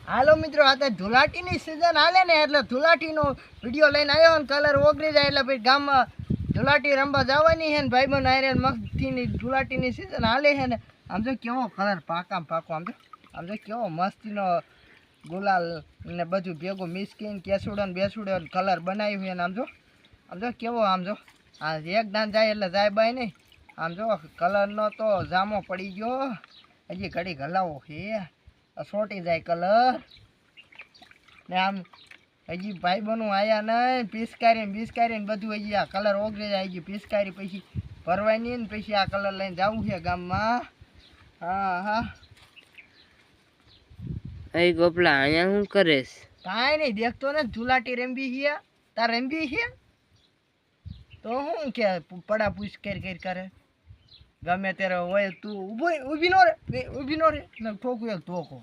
હાલો મિત્રો, આ તો ધુલાટીની સિઝન હાલે ને એટલે ધુલાટીનો વિડીયો લઈને આવ્યો ને કલર ઓગળી જાય એટલે ભાઈ ગામમાં ધુલાટી રમવા જવાની છે ને ભાઈબંધ આરે મસ્તીની ધુલાટીની સિઝન હાલે છે ને આમ જો કેવો કલર પાકો આમ જો કેવો મસ્તીનો ગુલાલ ને બધું ભેગું મિસ્કીન કેસુડો ને બેસુડો કલર બનાવ્યું છે ને આમ જો કેવો આ એક દાન જાય એટલે જાય બાય નહીં આમ જો કલરનો તો જામો પડી ગયો હજી ઘડી હલાવો છે સોટી જાય કલર ને આમ હજી ભાઈ બનું આયા નહીં પિસ્કારીને બધું હજી આ કલર ઓગળી જાય હજી પિસ્કારી પછી ભરવાની ને પછી આ કલર લઈને જવું છે ગામમાં. હા એ ગોપલા અહીંયા શું કરેશ? કાંઈ નહીં, દેખતો ને ધુલાટી રમવી છે. તાર રમવી છે તો શું કે પડા પૂછ કરે ગમે ત્યારે હોય તું ઊભી નો રે ઠોકું એક ધોકો.